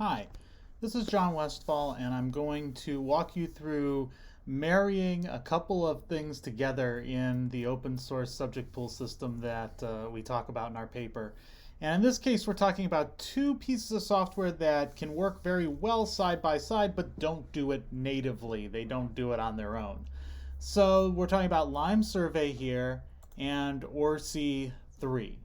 Hi, this is John Westfall, and I'm going to walk you through marrying a couple of things together in the open source subject pool system that we talk about in our paper. And in this case, we're talking about two pieces of software that can work very well side by side, but don't do it natively. They don't do it on their own. So we're talking about LimeSurvey here and ORSEE 3.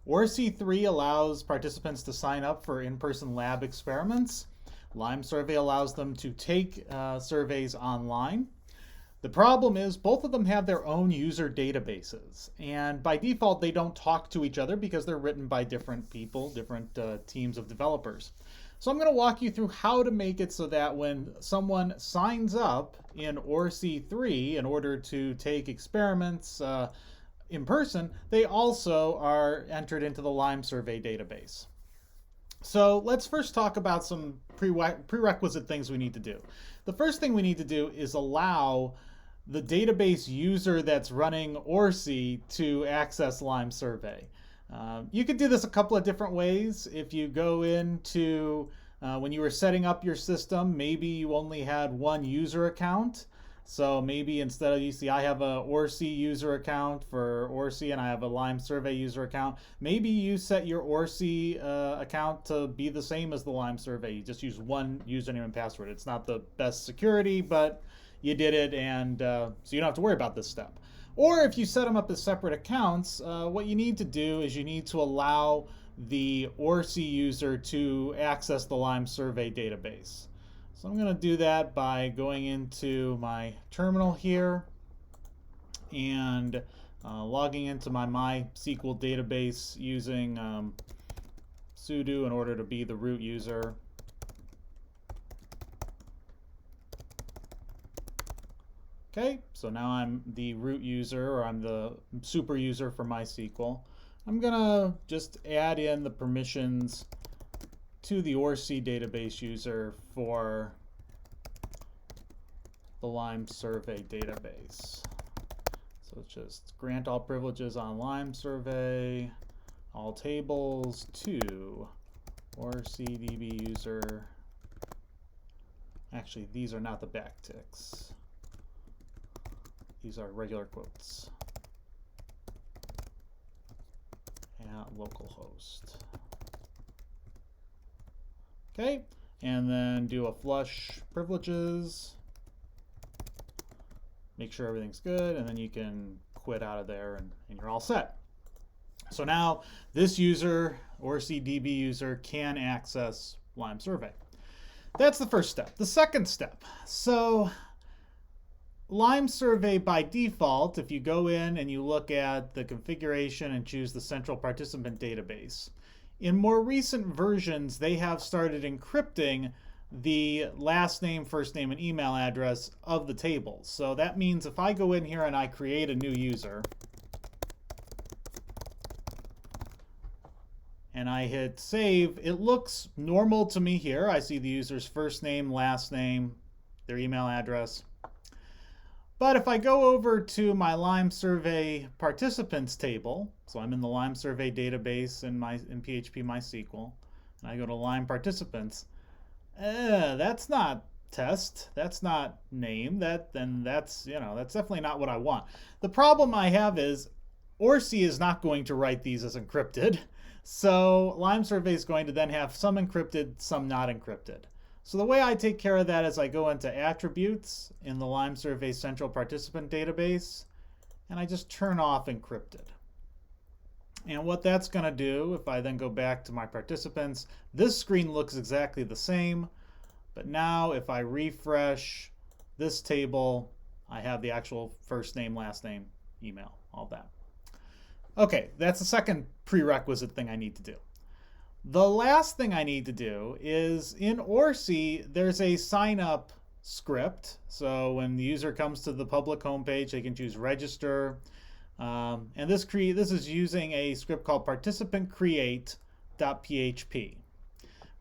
ORSEE 3 allows participants to sign up for in-person lab experiments. LimeSurvey allows them to take surveys online. The problem is both of them have their own user databases, and by default they don't talk to each other because they're written by different people, different teams of developers. So I'm going to walk you through how to make it so that when someone signs up in ORSEE 3 in order to take experiments in person, they also are entered into the LimeSurvey database. So let's first talk about some prerequisite things we need to do. The first thing we need to do is allow the database user that's running ORSEE to access LimeSurvey. You could do this a couple of different ways. If you go into, when you were setting up your system, maybe you only had one user account. So maybe instead of, you see I have a ORSEE user account for ORSEE and I have a LimeSurvey user account. Maybe you set your ORSEE account to be the same as the LimeSurvey. You just use one username and password. It's not the best security, but you did it, and so you don't have to worry about this step. Or if you set them up as separate accounts, what you need to do is you need to allow the ORSEE user to access the LimeSurvey database. So I'm going to do that by going into my terminal here and logging into my MySQL database using sudo in order to be the root user. Okay, so now I'm the root user, or I'm the super user for MySQL. I'm going to just add in the permissions to the ORSEE database user for the LimeSurvey database. So it's just grant all privileges on LimeSurvey, all tables to ORSEE DB user. Actually, these are not the backticks. These are regular quotes. At localhost. Okay, and then do a flush privileges. Make sure everything's good, and then you can quit out of there and you're all set. So now this user, ORSEE DB user, can access LimeSurvey. That's the first step. The second step. So LimeSurvey by default, if you go in and you look at the configuration and choose the central participant database, in more recent versions, they have started encrypting the last name, first name, and email address of the tables. So that means if I go in here and I create a new user, and I hit save, it looks normal to me here. I see the user's first name, last name, their email address. But if I go over to my LimeSurvey participants table, so I'm in the LimeSurvey database in PHP MySQL, and I go to Lime participants, that's not test, that's not name, that's definitely not what I want. The problem I have is ORSEE is not going to write these as encrypted, so LimeSurvey is going to then have some encrypted, some not encrypted. So the way I take care of that is I go into attributes in the LimeSurvey central participant database, and I just turn off encrypted. And what that's going to do, if I then go back to my participants, this screen looks exactly the same, but now if I refresh this table, I have the actual first name, last name, email, all that. Okay, that's the second prerequisite thing I need to do. The last thing I need to do is in ORSEE, there's a sign up script. So when the user comes to the public homepage, they can choose register. And this is using a script called participant create.php.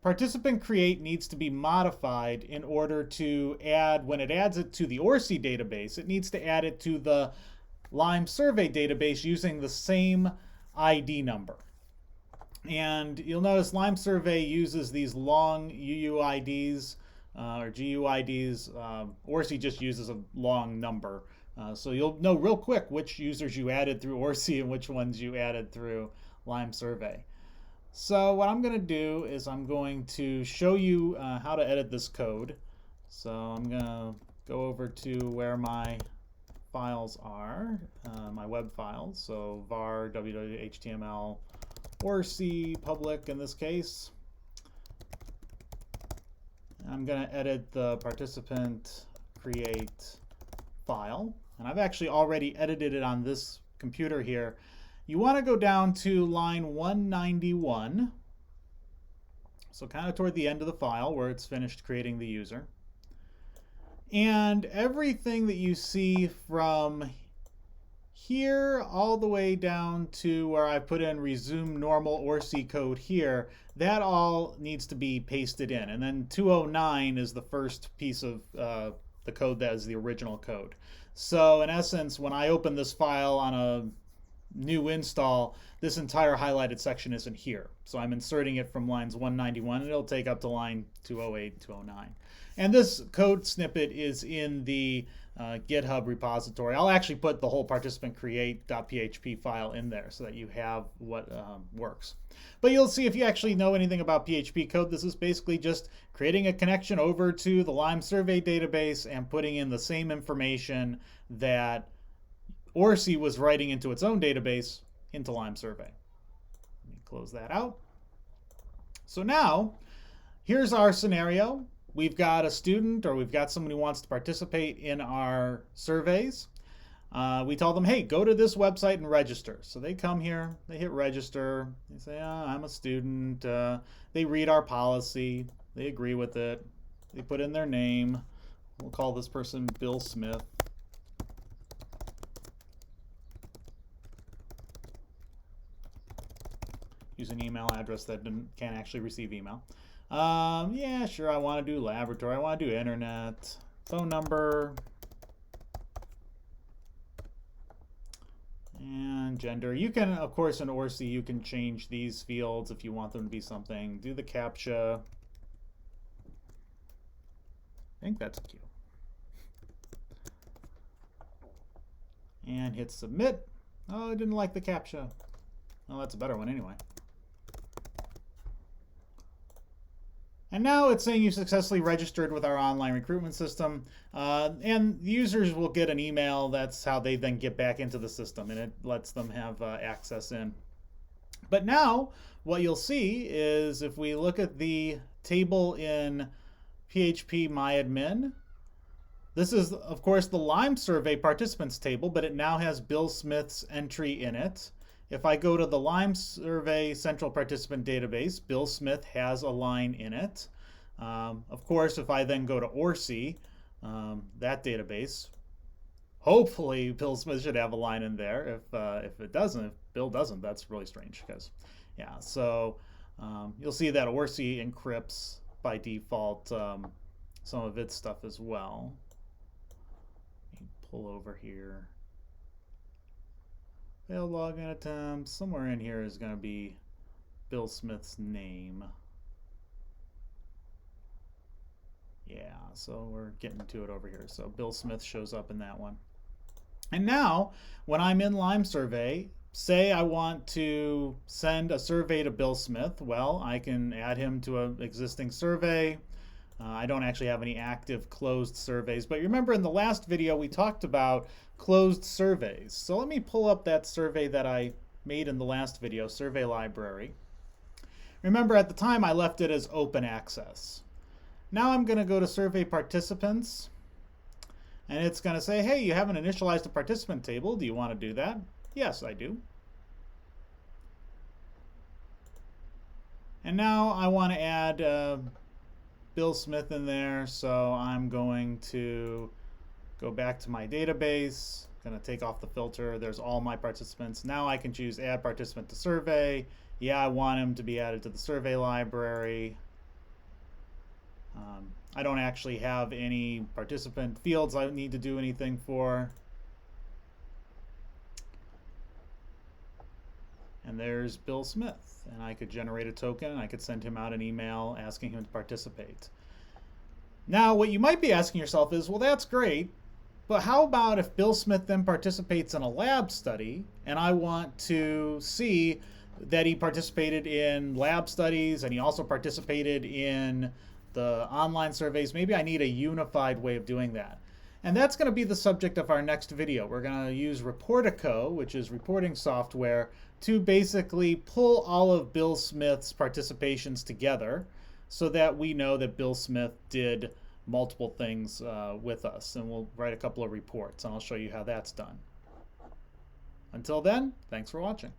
Participant create needs to be modified in order to add, when it adds it to the ORSEE database, it needs to add it to the LimeSurvey database using the same ID number. And you'll notice LimeSurvey uses these long UUIDs or GUIDs. ORSEE just uses a long number. So you'll know real quick which users you added through ORSEE and which ones you added through LimeSurvey. So what I'm going to do is I'm going to show you how to edit this code. So I'm going to go over to where my files are, my web files. So var, www.html, ORSEE public in this case. I'm going to edit the participant create file. And I've actually already edited it on this computer here. You want to go down to line 191. So kind of toward the end of the file where it's finished creating the user. And everything that you see from here all the way down to where I put in resume normal ORSEE code here, that all needs to be pasted in. And then 209 is the first piece of the code that is the original code. So in essence, when I open this file on a new install, this entire highlighted section isn't here. So I'm inserting it from lines 191 and it'll take up to line 208, 209. And this code snippet is in the GitHub repository. I'll actually put the whole participant create.php file in there so that you have what works. But you'll see if you actually know anything about PHP code, this is basically just creating a connection over to the LimeSurvey database and putting in the same information that ORSEE was writing into its own database into LimeSurvey. Let me close that out. So now, here's our scenario. We've got a student or we've got somebody who wants to participate in our surveys. We tell them, hey, go to this website and register. So they come here, they hit register, they say, I'm a student. They read our policy, they agree with it, they put in their name. We'll call this person Bill Smith. Use an email address that can't actually receive email. Yeah, sure, I want to do laboratory, I want to do internet, phone number, and gender. You can, of course, in ORSEE, you can change these fields if you want them to be something. Do the CAPTCHA. I think that's cute. And hit submit. Oh, I didn't like the CAPTCHA. Well, that's a better one anyway. And now it's saying you successfully registered with our online recruitment system. And users will get an email. That's how they then get back into the system, and it lets them have access in. But now what you'll see is if we look at the table in PHP MyAdmin, this is, of course, the LimeSurvey participants table, but it now has Bill Smith's entry in it. If I go to the LimeSurvey Central Participant Database, Bill Smith has a line in it. Of course, if I then go to ORSEE, that database, hopefully Bill Smith should have a line in there. If it doesn't, if Bill doesn't, that's really strange. Because, yeah, so you'll see that ORSEE encrypts by default some of its stuff as well. Let me pull over here. Failed login attempt. Somewhere in here is going to be Bill Smith's name. Yeah, so we're getting to it over here. So Bill Smith shows up in that one. And now, when I'm in LimeSurvey, say I want to send a survey to Bill Smith. Well, I can add him to an existing survey. I don't actually have any active closed surveys, but remember in the last video we talked about closed surveys. So let me pull up that survey that I made in the last video, survey library. Remember at the time I left it as open access. Now I'm going to go to survey participants, and it's going to say, hey, you haven't initialized a participant table. Do you want to do that? Yes, I do. And now I want to add Bill Smith in there, so I'm going to go back to my database, going to take off the filter. There's all my participants. Now I can choose add participant to survey. Yeah, I want him to be added to the survey library. I don't actually have any participant fields I need to do anything for. And there's Bill Smith. And I could generate a token and I could send him out an email asking him to participate. Now, what you might be asking yourself is, well, that's great, but how about if Bill Smith then participates in a lab study and I want to see that he participated in lab studies and he also participated in the online surveys? Maybe I need a unified way of doing that. And that's going to be the subject of our next video. We're going to use Reportico, which is reporting software, to basically pull all of Bill Smith's participations together so that we know that Bill Smith did multiple things with us. And we'll write a couple of reports, and I'll show you how that's done. Until then, thanks for watching.